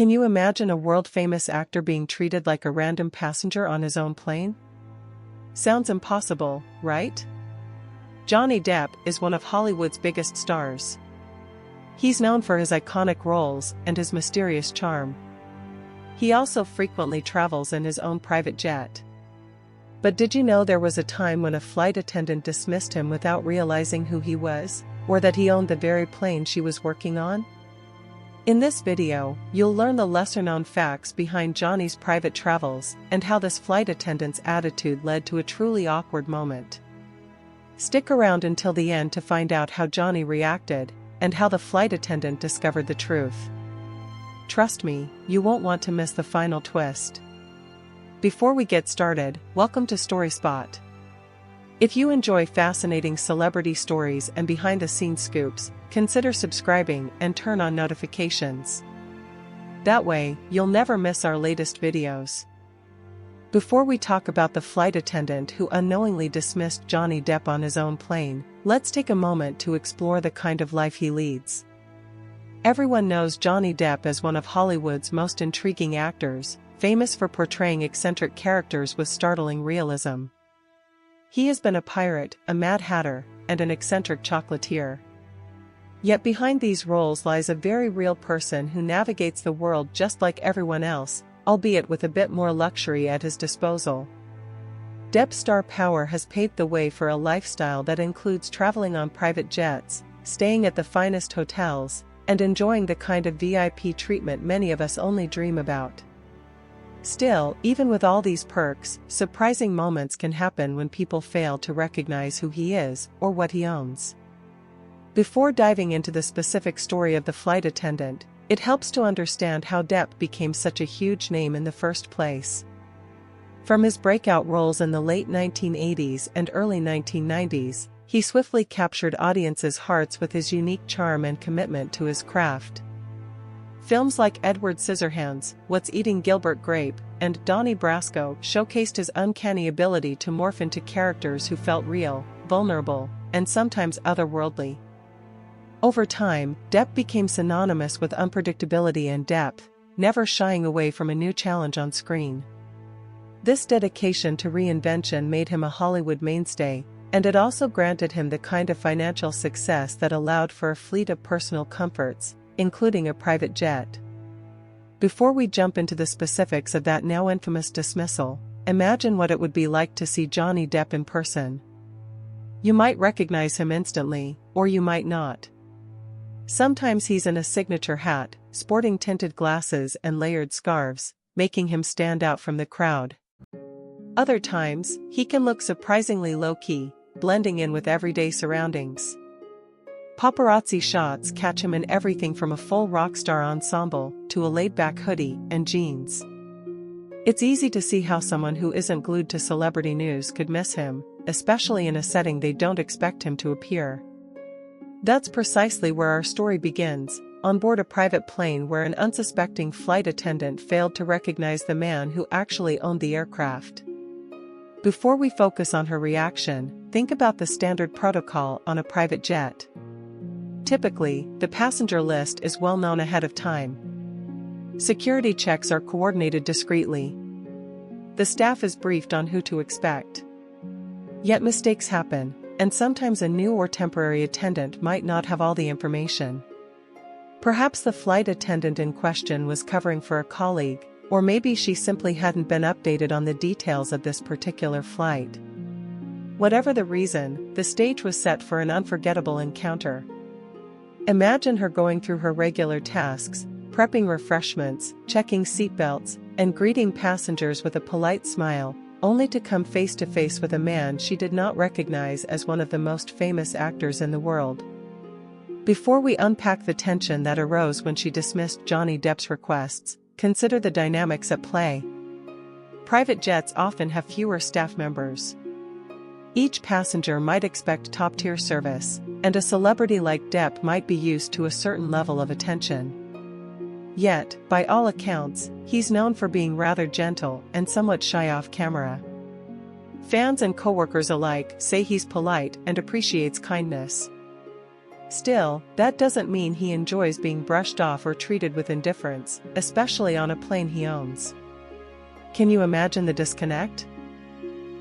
Can you imagine a world-famous actor being treated like a random passenger on his own plane? Sounds impossible, right? Johnny Depp is one of Hollywood's biggest stars. He's known for his iconic roles and his mysterious charm. He also frequently travels in his own private jet. But did you know there was a time when a flight attendant dismissed him without realizing who he was, or that he owned the very plane she was working on? In this video, you'll learn the lesser-known facts behind Johnny's private travels and how this flight attendant's attitude led to a truly awkward moment. Stick around until the end to find out how Johnny reacted and how the flight attendant discovered the truth. Trust me, you won't want to miss the final twist. Before we get started, welcome to Story Spot. If you enjoy fascinating celebrity stories and behind-the-scenes scoops, consider subscribing and turn on notifications. That way, you'll never miss our latest videos. Before we talk about the flight attendant who unknowingly dismissed Johnny Depp on his own plane, let's take a moment to explore the kind of life he leads. Everyone knows Johnny Depp as one of Hollywood's most intriguing actors, famous for portraying eccentric characters with startling realism. He has been a pirate, a Mad Hatter, and an eccentric chocolatier. Yet behind these roles lies a very real person who navigates the world just like everyone else, albeit with a bit more luxury at his disposal. Depp's star power has paved the way for a lifestyle that includes traveling on private jets, staying at the finest hotels, and enjoying the kind of VIP treatment many of us only dream about. Still, even with all these perks, surprising moments can happen when people fail to recognize who he is or what he owns. Before diving into the specific story of the flight attendant, it helps to understand how Depp became such a huge name in the first place. From his breakout roles in the late 1980s and early 1990s, he swiftly captured audiences' hearts with his unique charm and commitment to his craft. Films like Edward Scissorhands, What's Eating Gilbert Grape, and Donnie Brasco showcased his uncanny ability to morph into characters who felt real, vulnerable, and sometimes otherworldly. Over time, Depp became synonymous with unpredictability and depth, never shying away from a new challenge on screen. This dedication to reinvention made him a Hollywood mainstay, and it also granted him the kind of financial success that allowed for a fleet of personal comforts, including a private jet. Before we jump into the specifics of that now infamous dismissal, imagine what it would be like to see Johnny Depp in person. You might recognize him instantly, or you might not. Sometimes he's in a signature hat, sporting tinted glasses and layered scarves, making him stand out from the crowd. Other times, he can look surprisingly low-key, blending in with everyday surroundings. Paparazzi shots catch him in everything from a full rock star ensemble to a laid-back hoodie and jeans. It's easy to see how someone who isn't glued to celebrity news could miss him, especially in a setting they don't expect him to appear. That's precisely where our story begins, on board a private plane where an unsuspecting flight attendant failed to recognize the man who actually owned the aircraft. Before we focus on her reaction, think about the standard protocol on a private jet. Typically, the passenger list is well known ahead of time. Security checks are coordinated discreetly. The staff is briefed on who to expect. Yet mistakes happen, and sometimes a new or temporary attendant might not have all the information. Perhaps the flight attendant in question was covering for a colleague, or maybe she simply hadn't been updated on the details of this particular flight. Whatever the reason, the stage was set for an unforgettable encounter. Imagine her going through her regular tasks, prepping refreshments, checking seatbelts, and greeting passengers with a polite smile, only to come face to face with a man she did not recognize as one of the most famous actors in the world. Before we unpack the tension that arose when she dismissed Johnny Depp's requests, consider the dynamics at play. Private jets often have fewer staff members. Each passenger might expect top-tier service, and a celebrity like Depp might be used to a certain level of attention. Yet, by all accounts, he's known for being rather gentle and somewhat shy off camera. Fans and coworkers alike say he's polite and appreciates kindness. Still, that doesn't mean he enjoys being brushed off or treated with indifference, especially on a plane he owns. Can you imagine the disconnect?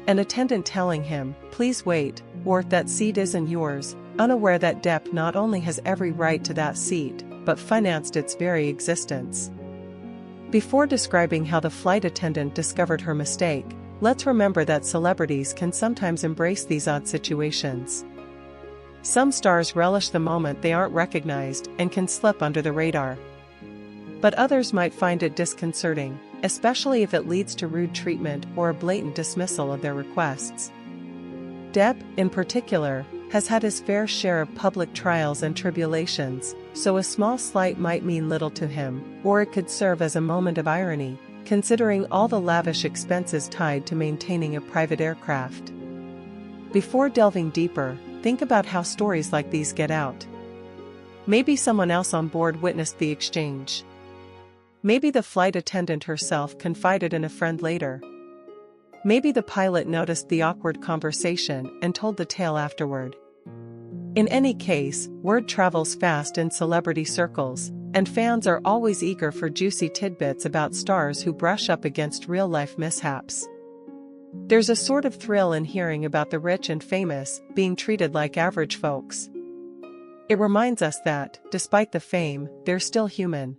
An attendant telling him, "Please wait," or "That seat isn't yours," unaware that Depp not only has every right to that seat, but financed its very existence. Before describing how the flight attendant discovered her mistake, let's remember that celebrities can sometimes embrace these odd situations. Some stars relish the moment they aren't recognized and can slip under the radar. But others might find it disconcerting, especially if it leads to rude treatment or a blatant dismissal of their requests. Depp, in particular, has had his fair share of public trials and tribulations, so a small slight might mean little to him, or it could serve as a moment of irony, considering all the lavish expenses tied to maintaining a private aircraft. Before delving deeper, think about how stories like these get out. Maybe someone else on board witnessed the exchange. Maybe the flight attendant herself confided in a friend later. Maybe the pilot noticed the awkward conversation and told the tale afterward. In any case, word travels fast in celebrity circles, and fans are always eager for juicy tidbits about stars who brush up against real-life mishaps. There's a sort of thrill in hearing about the rich and famous being treated like average folks. It reminds us that, despite the fame, they're still human.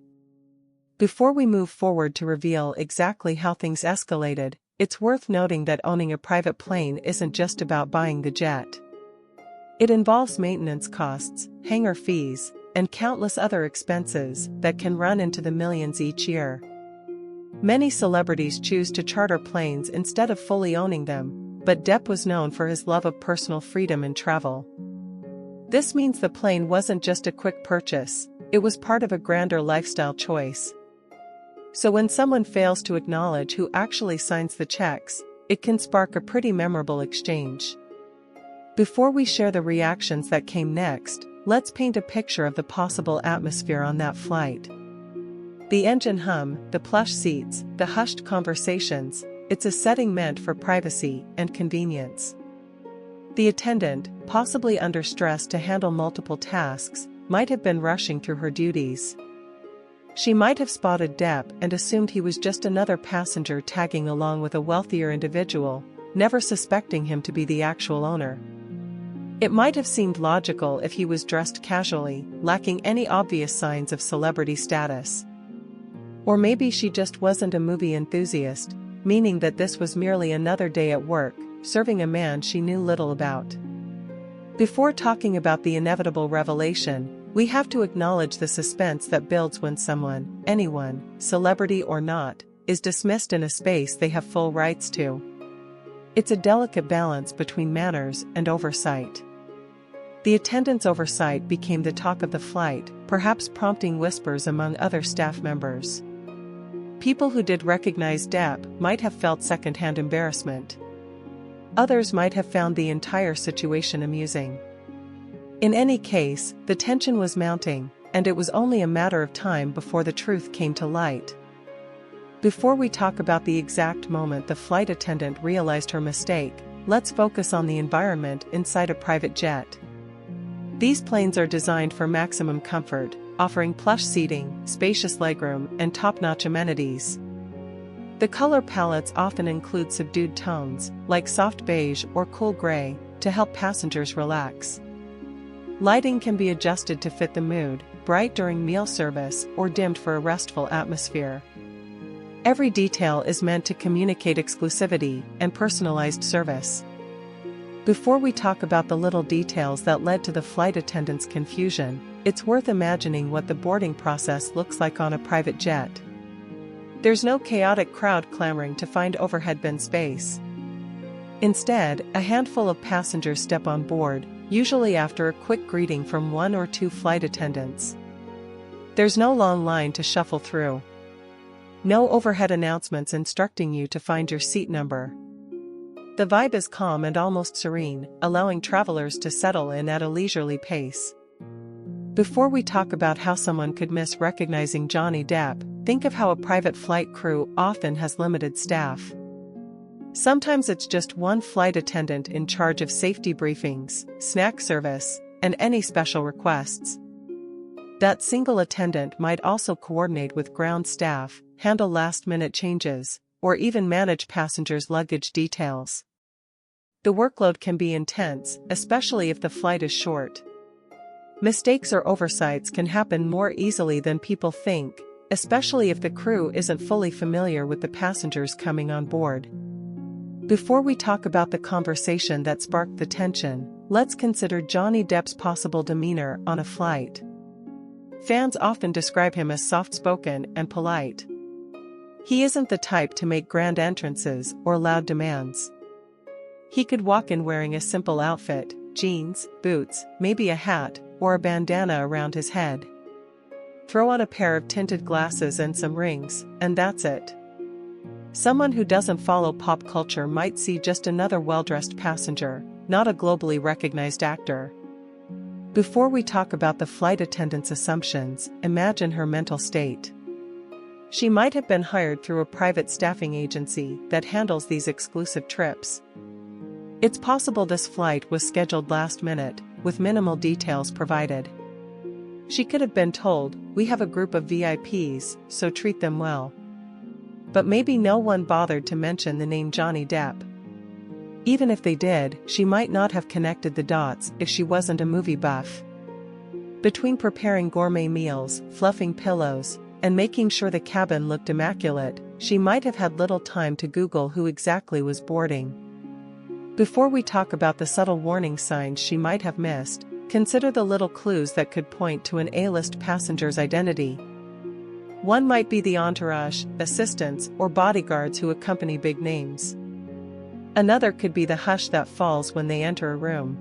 Before we move forward to reveal exactly how things escalated, it's worth noting that owning a private plane isn't just about buying the jet. It involves maintenance costs, hangar fees, and countless other expenses that can run into the millions each year. Many celebrities choose to charter planes instead of fully owning them, but Depp was known for his love of personal freedom and travel. This means the plane wasn't just a quick purchase, it was part of a grander lifestyle choice. So when someone fails to acknowledge who actually signs the checks, it can spark a pretty memorable exchange. Before we share the reactions that came next, let's paint a picture of the possible atmosphere on that flight. The engine hum, the plush seats, the hushed conversations, it's a setting meant for privacy and convenience. The attendant, possibly under stress to handle multiple tasks, might have been rushing through her duties. She might have spotted Depp and assumed he was just another passenger tagging along with a wealthier individual, never suspecting him to be the actual owner. It might have seemed logical if he was dressed casually, lacking any obvious signs of celebrity status. Or maybe she just wasn't a movie enthusiast, meaning that this was merely another day at work, serving a man she knew little about. Before talking about the inevitable revelation, we have to acknowledge the suspense that builds when someone, anyone, celebrity or not, is dismissed in a space they have full rights to. It's a delicate balance between manners and oversight. The attendant's oversight became the talk of the flight, perhaps prompting whispers among other staff members. People who did recognize Depp might have felt secondhand embarrassment. Others might have found the entire situation amusing. In any case, the tension was mounting, and it was only a matter of time before the truth came to light. Before we talk about the exact moment the flight attendant realized her mistake, let's focus on the environment inside a private jet. These planes are designed for maximum comfort, offering plush seating, spacious legroom, and top-notch amenities. The color palettes often include subdued tones, like soft beige or cool gray, to help passengers relax. Lighting can be adjusted to fit the mood, bright during meal service or dimmed for a restful atmosphere. Every detail is meant to communicate exclusivity and personalized service. Before we talk about the little details that led to the flight attendant's confusion, it's worth imagining what the boarding process looks like on a private jet. There's no chaotic crowd clamoring to find overhead bin space. Instead, a handful of passengers step on board, usually after a quick greeting from one or two flight attendants. There's no long line to shuffle through. No overhead announcements instructing you to find your seat number. The vibe is calm and almost serene, allowing travelers to settle in at a leisurely pace. Before we talk about how someone could miss recognizing Johnny Depp, think of how a private flight crew often has limited staff. Sometimes it's just one flight attendant in charge of safety briefings, snack service, and any special requests. That single attendant might also coordinate with ground staff, handle last-minute changes, or even manage passengers' luggage details. The workload can be intense, especially if the flight is short. Mistakes or oversights can happen more easily than people think, especially if the crew isn't fully familiar with the passengers coming on board. Before we talk about the conversation that sparked the tension, let's consider Johnny Depp's possible demeanor on a flight. Fans often describe him as soft-spoken and polite. He isn't the type to make grand entrances or loud demands. He could walk in wearing a simple outfit, jeans, boots, maybe a hat, or a bandana around his head. Throw on a pair of tinted glasses and some rings, and that's it. Someone who doesn't follow pop culture might see just another well-dressed passenger, not a globally recognized actor. Before we talk about the flight attendant's assumptions, imagine her mental state. She might have been hired through a private staffing agency that handles these exclusive trips. It's possible this flight was scheduled last minute, with minimal details provided. She could have been told, "We have a group of VIPs, so treat them well." But maybe no one bothered to mention the name Johnny Depp. Even if they did, she might not have connected the dots if she wasn't a movie buff. Between preparing gourmet meals, fluffing pillows, and making sure the cabin looked immaculate, she might have had little time to Google who exactly was boarding. Before we talk about the subtle warning signs she might have missed, consider the little clues that could point to an A-list passenger's identity. One might be the entourage, assistants, or bodyguards who accompany big names. Another could be the hush that falls when they enter a room.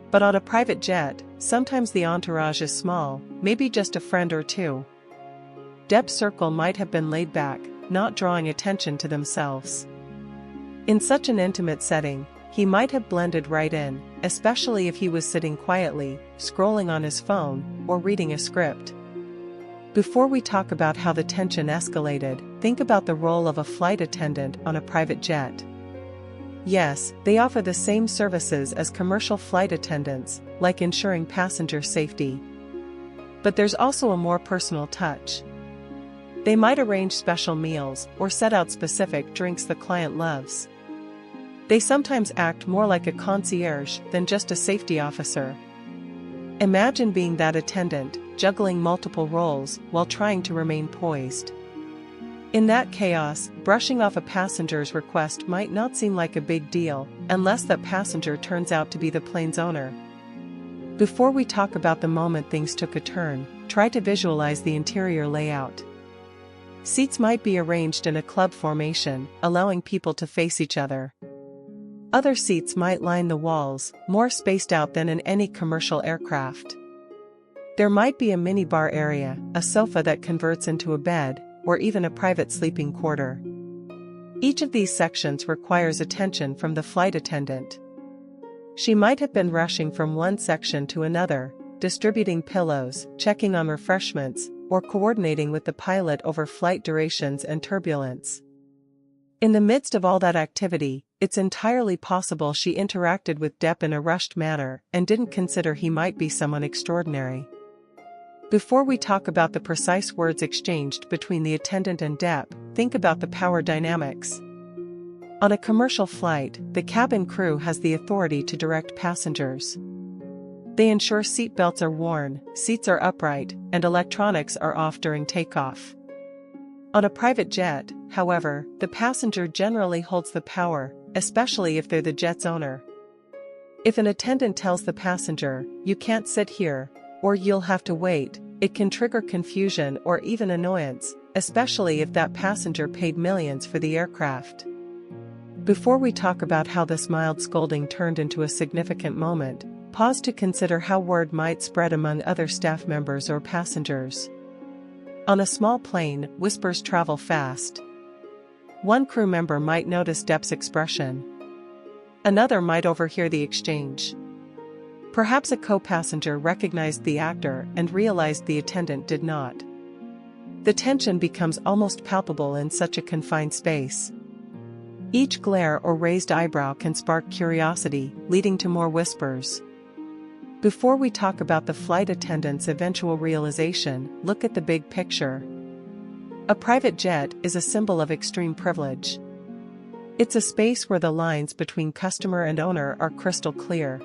But on a private jet, sometimes the entourage is small, maybe just a friend or two. Depp's circle might have been laid back, not drawing attention to themselves. In such an intimate setting, he might have blended right in, especially if he was sitting quietly, scrolling on his phone, or reading a script. Before we talk about how the tension escalated, think about the role of a flight attendant on a private jet. Yes, they offer the same services as commercial flight attendants, like ensuring passenger safety. But there's also a more personal touch. They might arrange special meals or set out specific drinks the client loves. They sometimes act more like a concierge than just a safety officer. Imagine being that attendant, juggling multiple roles while trying to remain poised. In that chaos, brushing off a passenger's request might not seem like a big deal, unless that passenger turns out to be the plane's owner. Before we talk about the moment things took a turn, try to visualize the interior layout. Seats might be arranged in a club formation, allowing people to face each other. Other seats might line the walls, more spaced out than in any commercial aircraft. There might be a minibar area, a sofa that converts into a bed, or even a private sleeping quarter. Each of these sections requires attention from the flight attendant. She might have been rushing from one section to another, distributing pillows, checking on refreshments, or coordinating with the pilot over flight durations and turbulence. In the midst of all that activity, it's entirely possible she interacted with Depp in a rushed manner and didn't consider he might be someone extraordinary. Before we talk about the precise words exchanged between the attendant and Depp, think about the power dynamics. On a commercial flight, the cabin crew has the authority to direct passengers. They ensure seat belts are worn, seats are upright, and electronics are off during takeoff. On a private jet, however, the passenger generally holds the power, especially if they're the jet's owner. If an attendant tells the passenger, "You can't sit here," or "You'll have to wait," it can trigger confusion or even annoyance, especially if that passenger paid millions for the aircraft. Before we talk about how this mild scolding turned into a significant moment, pause to consider how word might spread among other staff members or passengers. On a small plane, whispers travel fast. One crew member might notice Depp's expression. Another might overhear the exchange. Perhaps a co-passenger recognized the actor and realized the attendant did not. The tension becomes almost palpable in such a confined space. Each glare or raised eyebrow can spark curiosity, leading to more whispers. Before we talk about the flight attendant's eventual realization, look at the big picture. A private jet is a symbol of extreme privilege. It's a space where the lines between customer and owner are crystal clear.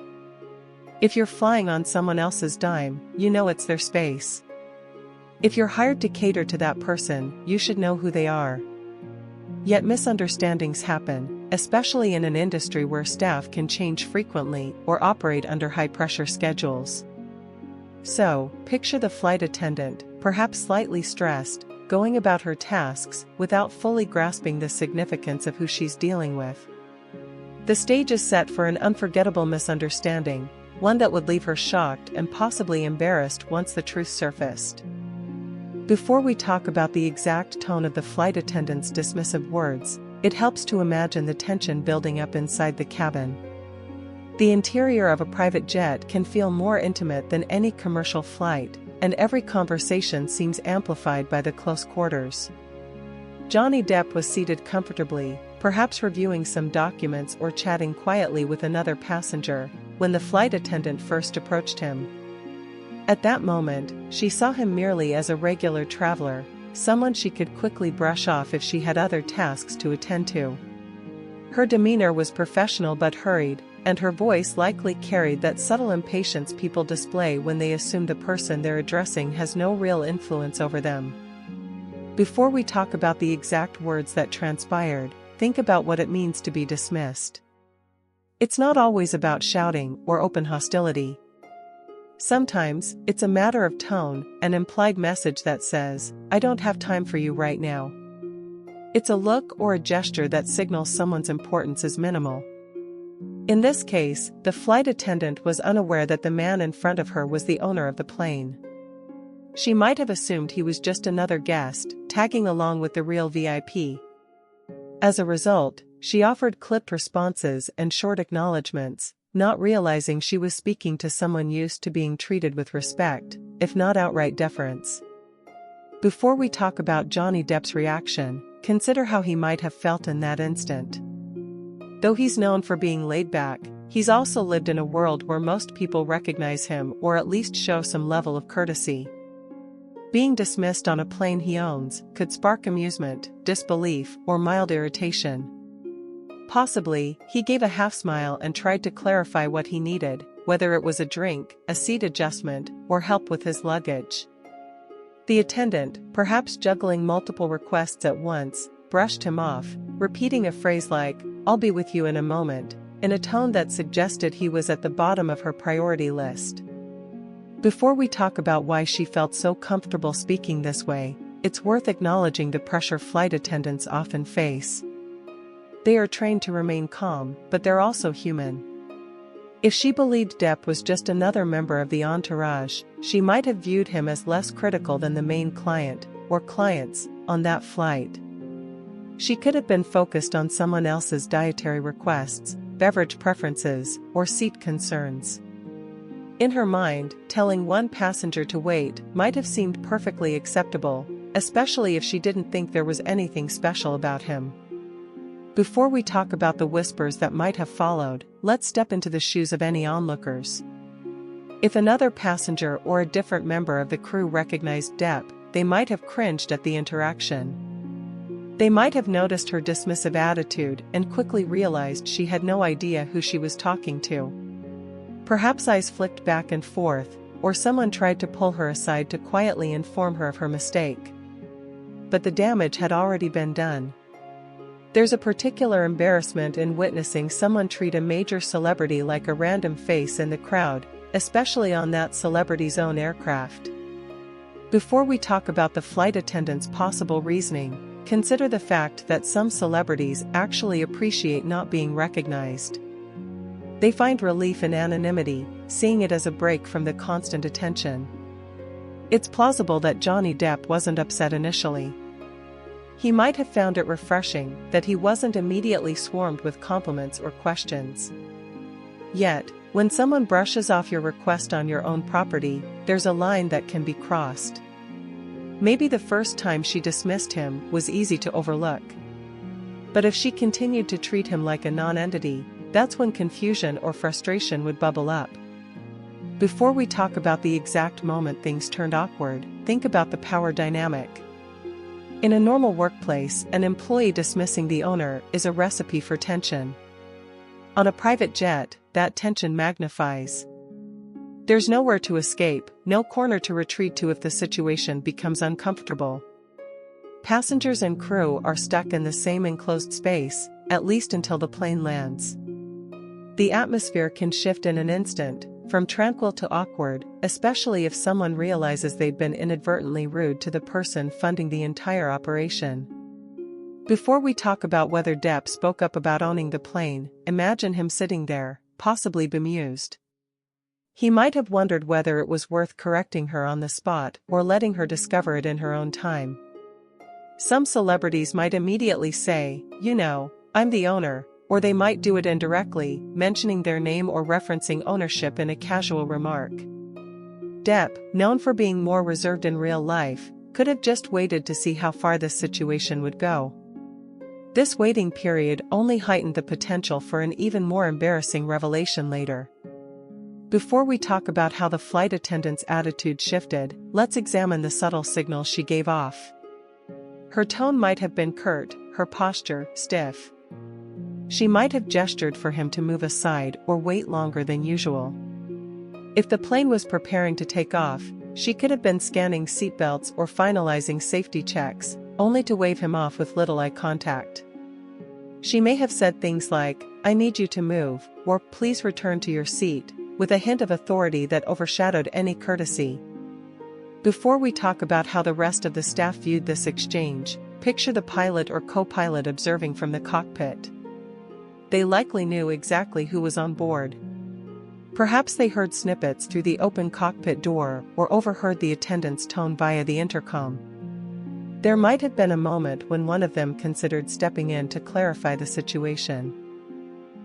If you're flying on someone else's dime, you know it's their space. If you're hired to cater to that person, you should know who they are. Yet misunderstandings happen, especially in an industry where staff can change frequently or operate under high-pressure schedules. So, picture the flight attendant, perhaps slightly stressed, going about her tasks without fully grasping the significance of who she's dealing with. The stage is set for an unforgettable misunderstanding, one that would leave her shocked and possibly embarrassed once the truth surfaced. Before we talk about the exact tone of the flight attendant's dismissive words, it helps to imagine the tension building up inside the cabin. The interior of a private jet can feel more intimate than any commercial flight, and every conversation seems amplified by the close quarters. Johnny Depp was seated comfortably, perhaps reviewing some documents or chatting quietly with another passenger, when the flight attendant first approached him. At that moment, she saw him merely as a regular traveler, someone she could quickly brush off if she had other tasks to attend to. Her demeanor was professional but hurried, and her voice likely carried that subtle impatience people display when they assume the person they're addressing has no real influence over them. Before we talk about the exact words that transpired, think about what it means to be dismissed. It's not always about shouting or open hostility. Sometimes, it's a matter of tone, an implied message that says, "I don't have time for you right now." It's a look or a gesture that signals someone's importance is minimal. In this case, the flight attendant was unaware that the man in front of her was the owner of the plane. She might have assumed he was just another guest, tagging along with the real VIP. As a result, she offered clipped responses and short acknowledgments, not realizing she was speaking to someone used to being treated with respect, if not outright deference. Before we talk about Johnny Depp's reaction, consider how he might have felt in that instant. Though he's known for being laid back, he's also lived in a world where most people recognize him or at least show some level of courtesy. Being dismissed on a plane he owns could spark amusement, disbelief, or mild irritation. Possibly, he gave a half smile and tried to clarify what he needed, whether it was a drink, a seat adjustment, or help with his luggage. The attendant, perhaps juggling multiple requests at once, brushed him off, repeating a phrase like, "I'll be with you in a moment," in a tone that suggested he was at the bottom of her priority list. Before we talk about why she felt so comfortable speaking this way, it's worth acknowledging the pressure flight attendants often face. They are trained to remain calm, but they're also human. If she believed Depp was just another member of the entourage, she might have viewed him as less critical than the main client, or clients, on that flight. She could have been focused on someone else's dietary requests, beverage preferences, or seat concerns. In her mind, telling one passenger to wait might have seemed perfectly acceptable, especially if she didn't think there was anything special about him. Before we talk about the whispers that might have followed, let's step into the shoes of any onlookers. If another passenger or a different member of the crew recognized Depp, they might have cringed at the interaction. They might have noticed her dismissive attitude and quickly realized she had no idea who she was talking to. Perhaps eyes flicked back and forth, or someone tried to pull her aside to quietly inform her of her mistake. But the damage had already been done. There's a particular embarrassment in witnessing someone treat a major celebrity like a random face in the crowd, especially on that celebrity's own aircraft. Before we talk about the flight attendant's possible reasoning, consider the fact that some celebrities actually appreciate not being recognized. They find relief in anonymity, seeing it as a break from the constant attention. It's plausible that Johnny Depp wasn't upset initially. He might have found it refreshing that he wasn't immediately swarmed with compliments or questions. Yet, when someone brushes off your request on your own property, there's a line that can be crossed. Maybe the first time she dismissed him was easy to overlook. But if she continued to treat him like a non-entity, that's when confusion or frustration would bubble up. Before we talk about the exact moment things turned awkward, think about the power dynamic. In a normal workplace, an employee dismissing the owner is a recipe for tension. On a private jet, that tension magnifies. There's nowhere to escape, no corner to retreat to if the situation becomes uncomfortable. Passengers and crew are stuck in the same enclosed space, at least until the plane lands. The atmosphere can shift in an instant, from tranquil to awkward, especially if someone realizes they'd been inadvertently rude to the person funding the entire operation. Before we talk about whether Depp spoke up about owning the plane, imagine him sitting there, possibly bemused. He might have wondered whether it was worth correcting her on the spot or letting her discover it in her own time. Some celebrities might immediately say, "You know, I'm the owner," or they might do it indirectly, mentioning their name or referencing ownership in a casual remark. Depp, known for being more reserved in real life, could have just waited to see how far this situation would go. This waiting period only heightened the potential for an even more embarrassing revelation later. Before we talk about how the flight attendant's attitude shifted, let's examine the subtle signals she gave off. Her tone might have been curt, her posture stiff. She might have gestured for him to move aside or wait longer than usual. If the plane was preparing to take off, she could have been scanning seatbelts or finalizing safety checks, only to wave him off with little eye contact. She may have said things like, "I need you to move," or "Please return to your seat," with a hint of authority that overshadowed any courtesy. Before we talk about how the rest of the staff viewed this exchange, picture the pilot or co-pilot observing from the cockpit. They likely knew exactly who was on board. Perhaps they heard snippets through the open cockpit door or overheard the attendant's tone via the intercom. There might have been a moment when one of them considered stepping in to clarify the situation.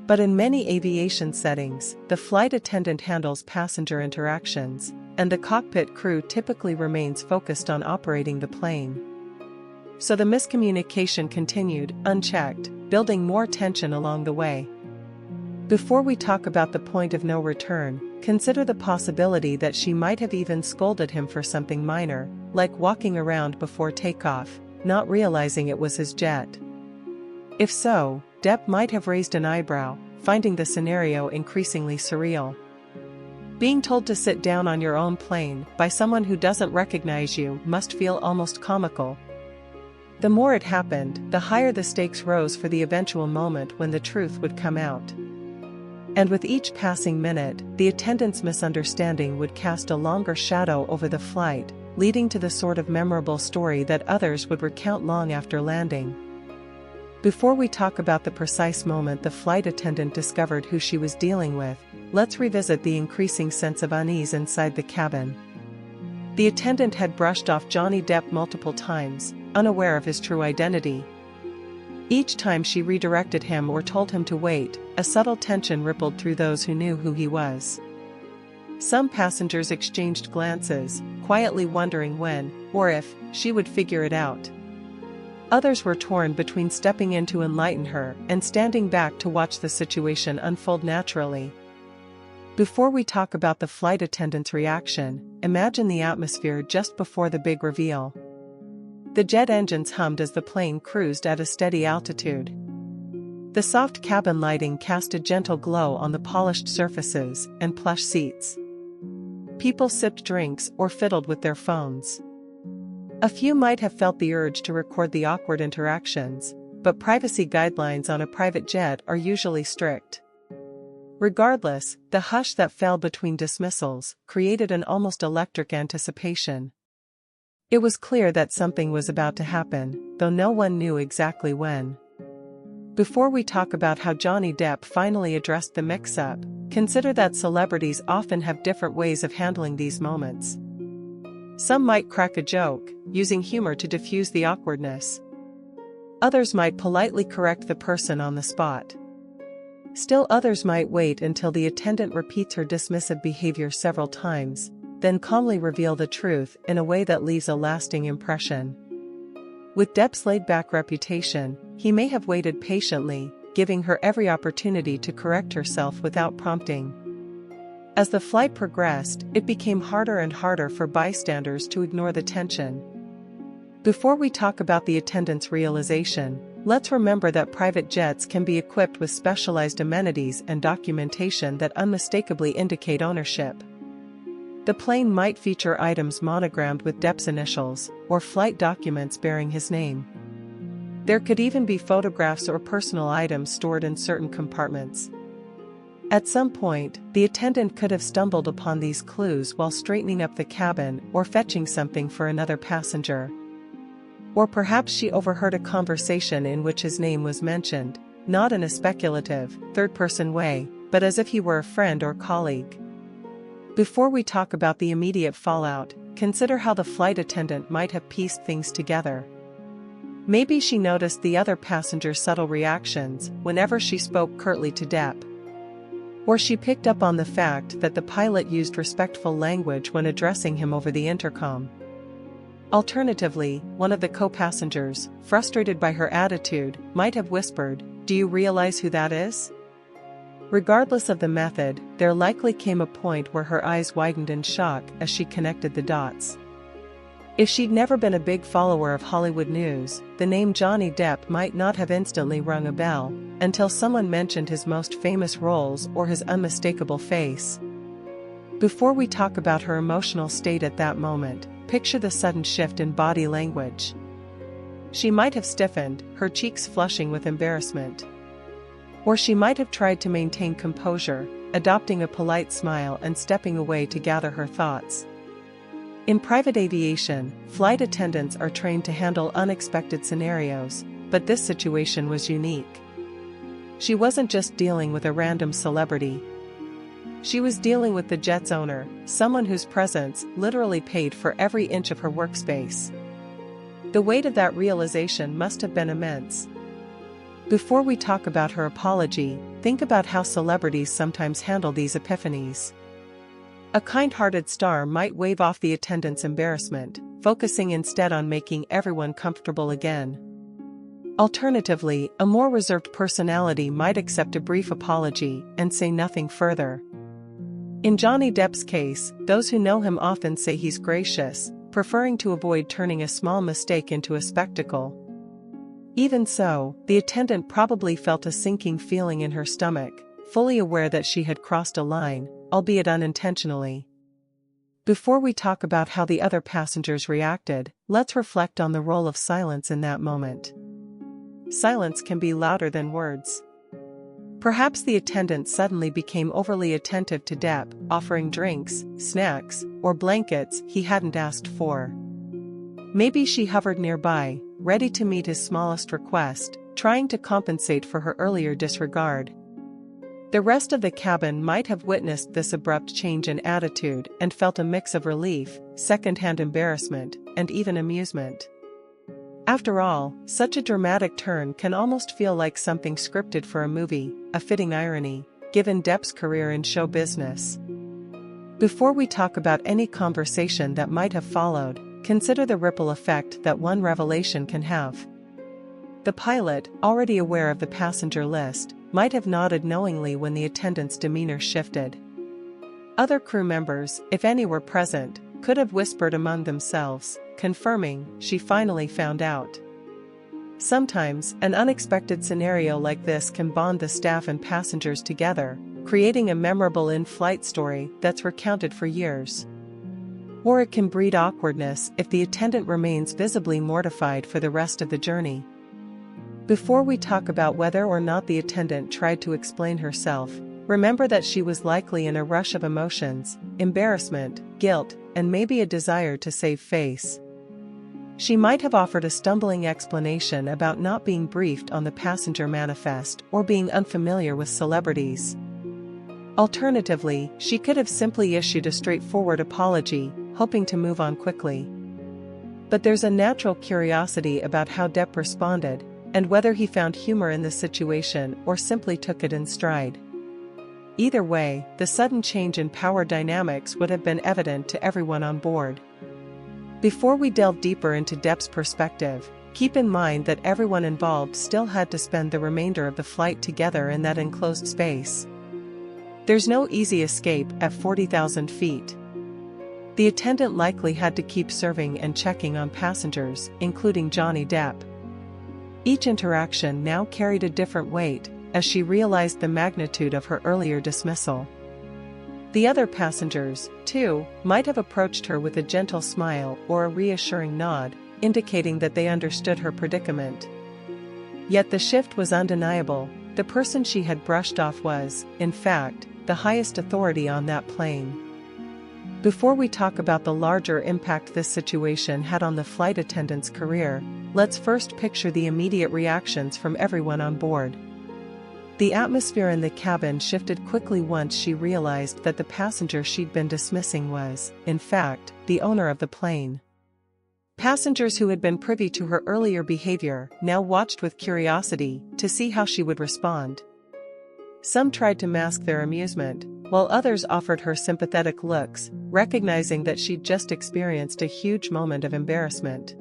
But in many aviation settings, the flight attendant handles passenger interactions, and the cockpit crew typically remains focused on operating the plane. So the miscommunication continued, unchecked, building more tension along the way. Before we talk about the point of no return, consider the possibility that she might have even scolded him for something minor, like walking around before takeoff, not realizing it was his jet. If so, Depp might have raised an eyebrow, finding the scenario increasingly surreal. Being told to sit down on your own plane by someone who doesn't recognize you must feel almost comical. The more it happened, the higher the stakes rose for the eventual moment when the truth would come out. And with each passing minute, the attendant's misunderstanding would cast a longer shadow over the flight, leading to the sort of memorable story that others would recount long after landing. Before we talk about the precise moment the flight attendant discovered who she was dealing with, let's revisit the increasing sense of unease inside the cabin. The attendant had brushed off Johnny Depp multiple times, unaware of his true identity. Each time she redirected him or told him to wait, a subtle tension rippled through those who knew who he was. Some passengers exchanged glances, quietly wondering when, or if, she would figure it out. Others were torn between stepping in to enlighten her and standing back to watch the situation unfold naturally. Before we talk about the flight attendant's reaction, imagine the atmosphere just before the big reveal. The jet engines hummed as the plane cruised at a steady altitude. The soft cabin lighting cast a gentle glow on the polished surfaces and plush seats. People sipped drinks or fiddled with their phones. A few might have felt the urge to record the awkward interactions, but privacy guidelines on a private jet are usually strict. Regardless, the hush that fell between dismissals created an almost electric anticipation. It was clear that something was about to happen, though no one knew exactly when. Before we talk about how Johnny Depp finally addressed the mix-up, consider that celebrities often have different ways of handling these moments. Some might crack a joke, using humor to diffuse the awkwardness. Others might politely correct the person on the spot. Still others might wait until the attendant repeats her dismissive behavior several times, then calmly reveal the truth in a way that leaves a lasting impression. With Depp's laid-back reputation, he may have waited patiently, giving her every opportunity to correct herself without prompting. As the flight progressed, it became harder and harder for bystanders to ignore the tension. Before we talk about the attendant's realization, let's remember that private jets can be equipped with specialized amenities and documentation that unmistakably indicate ownership. The plane might feature items monogrammed with Depp's initials, or flight documents bearing his name. There could even be photographs or personal items stored in certain compartments. At some point, the attendant could have stumbled upon these clues while straightening up the cabin or fetching something for another passenger. Or perhaps she overheard a conversation in which his name was mentioned, not in a speculative, third-person way, but as if he were a friend or colleague. Before we talk about the immediate fallout, consider how the flight attendant might have pieced things together. Maybe she noticed the other passenger's subtle reactions whenever she spoke curtly to Depp. Or she picked up on the fact that the pilot used respectful language when addressing him over the intercom. Alternatively, one of the co-passengers, frustrated by her attitude, might have whispered, "Do you realize who that is?" Regardless of the method, there likely came a point where her eyes widened in shock as she connected the dots. If she'd never been a big follower of Hollywood news, the name Johnny Depp might not have instantly rung a bell, until someone mentioned his most famous roles or his unmistakable face. Before we talk about her emotional state at that moment, picture the sudden shift in body language. She might have stiffened, her cheeks flushing with embarrassment. Or she might have tried to maintain composure, adopting a polite smile and stepping away to gather her thoughts. In private aviation, flight attendants are trained to handle unexpected scenarios, but this situation was unique. She wasn't just dealing with a random celebrity. She was dealing with the jet's owner, someone whose presence literally paid for every inch of her workspace. The weight of that realization must have been immense. Before we talk about her apology, think about how celebrities sometimes handle these epiphanies. A kind-hearted star might wave off the attendant's embarrassment, focusing instead on making everyone comfortable again. Alternatively, a more reserved personality might accept a brief apology and say nothing further. In Johnny Depp's case, those who know him often say he's gracious, preferring to avoid turning a small mistake into a spectacle. Even so, the attendant probably felt a sinking feeling in her stomach, fully aware that she had crossed a line, albeit unintentionally. Before we talk about how the other passengers reacted, let's reflect on the role of silence in that moment. Silence can be louder than words. Perhaps the attendant suddenly became overly attentive to Depp, offering drinks, snacks, or blankets he hadn't asked for. Maybe she hovered nearby, ready to meet his smallest request, trying to compensate for her earlier disregard. The rest of the cabin might have witnessed this abrupt change in attitude and felt a mix of relief, second-hand embarrassment, and even amusement. After all, such a dramatic turn can almost feel like something scripted for a movie, a fitting irony, given Depp's career in show business. Before we talk about any conversation that might have followed, consider the ripple effect that one revelation can have. The pilot, already aware of the passenger list, might have nodded knowingly when the attendant's demeanor shifted. Other crew members, if any were present, could have whispered among themselves, confirming, "She finally found out." Sometimes, an unexpected scenario like this can bond the staff and passengers together, creating a memorable in-flight story that's recounted for years. Or it can breed awkwardness if the attendant remains visibly mortified for the rest of the journey. Before we talk about whether or not the attendant tried to explain herself, remember that she was likely in a rush of emotions, embarrassment, guilt, and maybe a desire to save face. She might have offered a stumbling explanation about not being briefed on the passenger manifest or being unfamiliar with celebrities. Alternatively, she could have simply issued a straightforward apology, hoping to move on quickly. But there's a natural curiosity about how Depp responded, and whether he found humor in the situation or simply took it in stride. Either way, the sudden change in power dynamics would have been evident to everyone on board. Before we delve deeper into Depp's perspective, keep in mind that everyone involved still had to spend the remainder of the flight together in that enclosed space. There's no easy escape at 40,000 feet. The attendant likely had to keep serving and checking on passengers, including Johnny Depp. Each interaction now carried a different weight, as she realized the magnitude of her earlier dismissal. The other passengers, too, might have approached her with a gentle smile or a reassuring nod, indicating that they understood her predicament. Yet the shift was undeniable. The person she had brushed off was, in fact, the highest authority on that plane. Before we talk about the larger impact this situation had on the flight attendant's career, let's first picture the immediate reactions from everyone on board. The atmosphere in the cabin shifted quickly once she realized that the passenger she'd been dismissing was, in fact, the owner of the plane. Passengers who had been privy to her earlier behavior now watched with curiosity to see how she would respond. Some tried to mask their amusement, while others offered her sympathetic looks, recognizing that she'd just experienced a huge moment of embarrassment.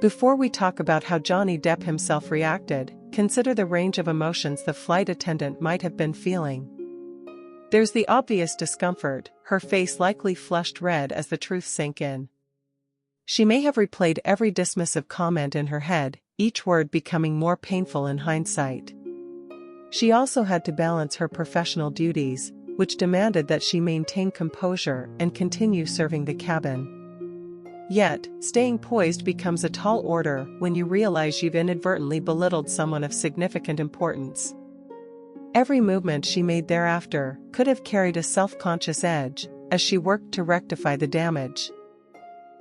Before we talk about how Johnny Depp himself reacted, consider the range of emotions the flight attendant might have been feeling. There's the obvious discomfort, her face likely flushed red as the truth sank in. She may have replayed every dismissive comment in her head, each word becoming more painful in hindsight. She also had to balance her professional duties, which demanded that she maintain composure and continue serving the cabin. Yet, staying poised becomes a tall order when you realize you've inadvertently belittled someone of significant importance. Every movement she made thereafter could have carried a self-conscious edge, as she worked to rectify the damage.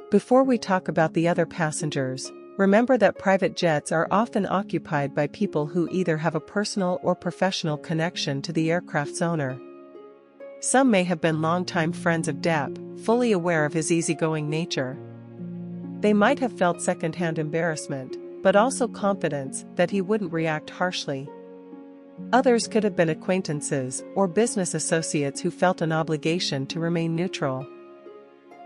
Before we talk about the other passengers, remember that private jets are often occupied by people who either have a personal or professional connection to the aircraft's owner. Some may have been longtime friends of Depp, fully aware of his easygoing nature. They might have felt second-hand embarrassment, but also confidence that he wouldn't react harshly. Others could have been acquaintances or business associates who felt an obligation to remain neutral.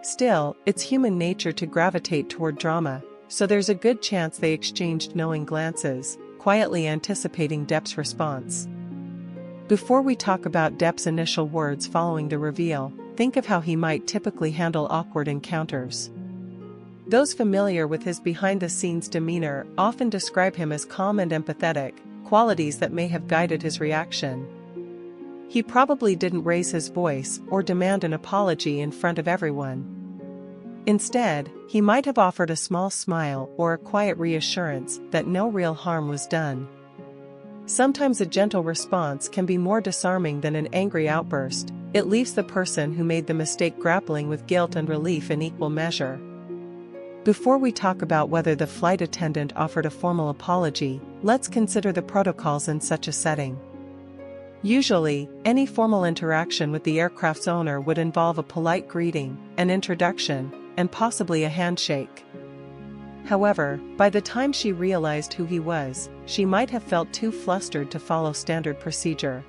Still, it's human nature to gravitate toward drama, so there's a good chance they exchanged knowing glances, quietly anticipating Depp's response. Before we talk about Depp's initial words following the reveal, think of how he might typically handle awkward encounters. Those familiar with his behind-the-scenes demeanor often describe him as calm and empathetic, qualities that may have guided his reaction. He probably didn't raise his voice or demand an apology in front of everyone. Instead, he might have offered a small smile or a quiet reassurance that no real harm was done. Sometimes a gentle response can be more disarming than an angry outburst. It leaves the person who made the mistake grappling with guilt and relief in equal measure. Before we talk about whether the flight attendant offered a formal apology, let's consider the protocols in such a setting. Usually, any formal interaction with the aircraft's owner would involve a polite greeting, an introduction, and possibly a handshake. However, by the time she realized who he was, she might have felt too flustered to follow standard procedure.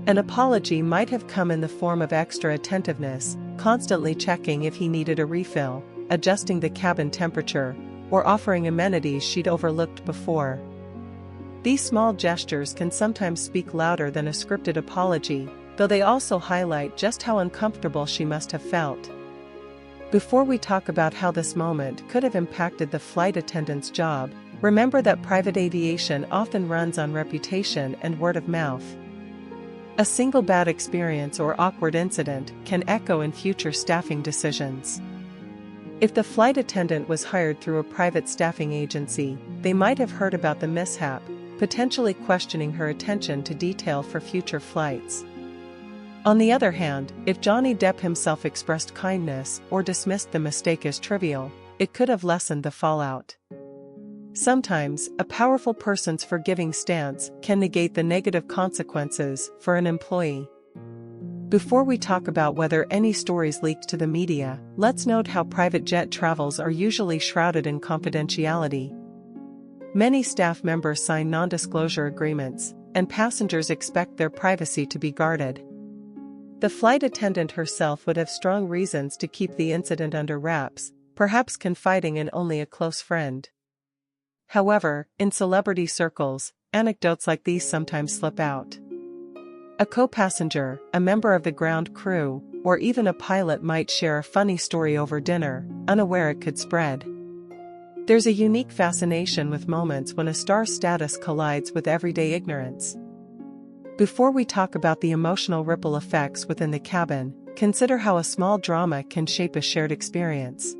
An apology might have come in the form of extra attentiveness, constantly checking if he needed a refill, adjusting the cabin temperature, or offering amenities she'd overlooked before. These small gestures can sometimes speak louder than a scripted apology, though they also highlight just how uncomfortable she must have felt. Before we talk about how this moment could have impacted the flight attendant's job, remember that private aviation often runs on reputation and word of mouth. A single bad experience or awkward incident can echo in future staffing decisions. If the flight attendant was hired through a private staffing agency, they might have heard about the mishap, potentially questioning her attention to detail for future flights. On the other hand, if Johnny Depp himself expressed kindness or dismissed the mistake as trivial, it could have lessened the fallout. Sometimes, a powerful person's forgiving stance can negate the negative consequences for an employee. Before we talk about whether any stories leaked to the media, let's note how private jet travels are usually shrouded in confidentiality. Many staff members sign non-disclosure agreements, and passengers expect their privacy to be guarded. The flight attendant herself would have strong reasons to keep the incident under wraps, perhaps confiding in only a close friend. However, in celebrity circles, anecdotes like these sometimes slip out. A co-passenger, a member of the ground crew, or even a pilot might share a funny story over dinner, unaware it could spread. There's a unique fascination with moments when a star's status collides with everyday ignorance. Before we talk about the emotional ripple effects within the cabin, consider how a small drama can shape a shared experience.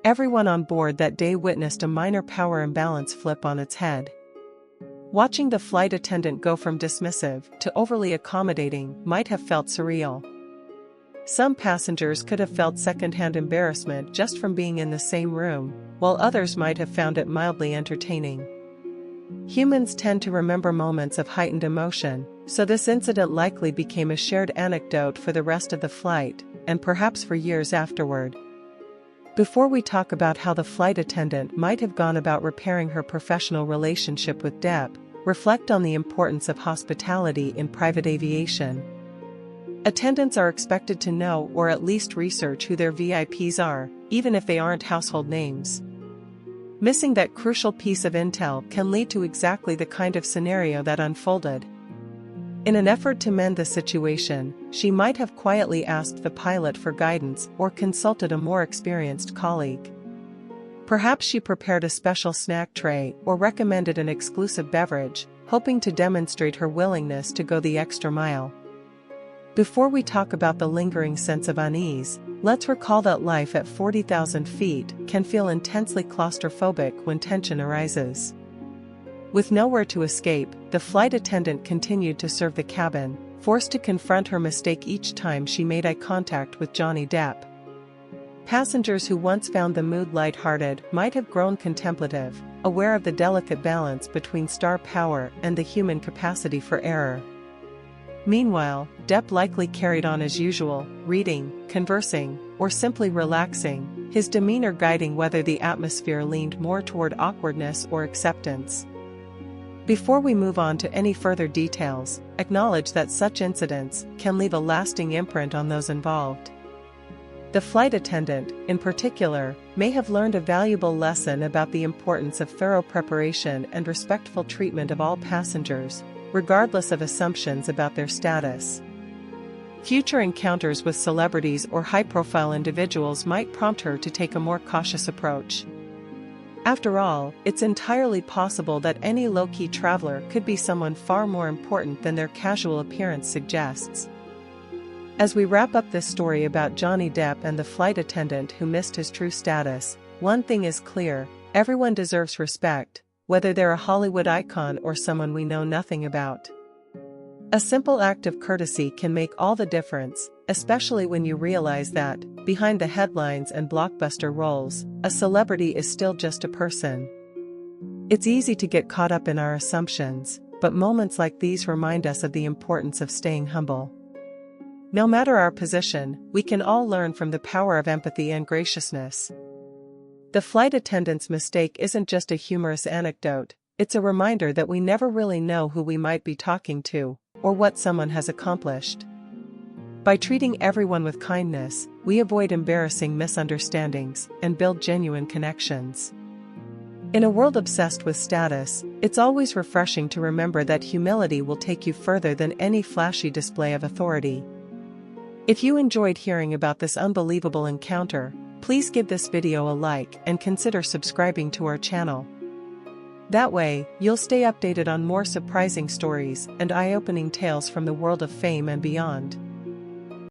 Everyone on board that day witnessed a minor power imbalance flip on its head. Watching the flight attendant go from dismissive to overly accommodating might have felt surreal. Some passengers could have felt secondhand embarrassment just from being in the same room, while others might have found it mildly entertaining. Humans tend to remember moments of heightened emotion, so this incident likely became a shared anecdote for the rest of the flight, and perhaps for years afterward. Before we talk about how the flight attendant might have gone about repairing her professional relationship with Depp, reflect on the importance of hospitality in private aviation. Attendants are expected to know or at least research who their VIPs are, even if they aren't household names. Missing that crucial piece of intel can lead to exactly the kind of scenario that unfolded. In an effort to mend the situation, she might have quietly asked the pilot for guidance or consulted a more experienced colleague. Perhaps she prepared a special snack tray or recommended an exclusive beverage, hoping to demonstrate her willingness to go the extra mile. Before we talk about the lingering sense of unease, let's recall that life at 40,000 feet can feel intensely claustrophobic when tension arises. With nowhere to escape, the flight attendant continued to serve the cabin, forced to confront her mistake each time she made eye contact with Johnny Depp. Passengers who once found the mood lighthearted might have grown contemplative, aware of the delicate balance between star power and the human capacity for error. Meanwhile, Depp likely carried on as usual, reading, conversing, or simply relaxing, his demeanor guiding whether the atmosphere leaned more toward awkwardness or acceptance. Before we move on to any further details, acknowledge that such incidents can leave a lasting imprint on those involved. The flight attendant, in particular, may have learned a valuable lesson about the importance of thorough preparation and respectful treatment of all passengers, regardless of assumptions about their status. Future encounters with celebrities or high-profile individuals might prompt her to take a more cautious approach. After all, it's entirely possible that any low-key traveler could be someone far more important than their casual appearance suggests. As we wrap up this story about Johnny Depp and the flight attendant who missed his true status, one thing is clear: everyone deserves respect, whether they're a Hollywood icon or someone we know nothing about. A simple act of courtesy can make all the difference, especially when you realize that, behind the headlines and blockbuster roles, a celebrity is still just a person. It's easy to get caught up in our assumptions, but moments like these remind us of the importance of staying humble. No matter our position, we can all learn from the power of empathy and graciousness. The flight attendant's mistake isn't just a humorous anecdote, it's a reminder that we never really know who we might be talking to, or what someone has accomplished. By treating everyone with kindness, we avoid embarrassing misunderstandings and build genuine connections. In a world obsessed with status, it's always refreshing to remember that humility will take you further than any flashy display of authority. If you enjoyed hearing about this unbelievable encounter, please give this video a like and consider subscribing to our channel. That way, you'll stay updated on more surprising stories and eye-opening tales from the world of fame and beyond.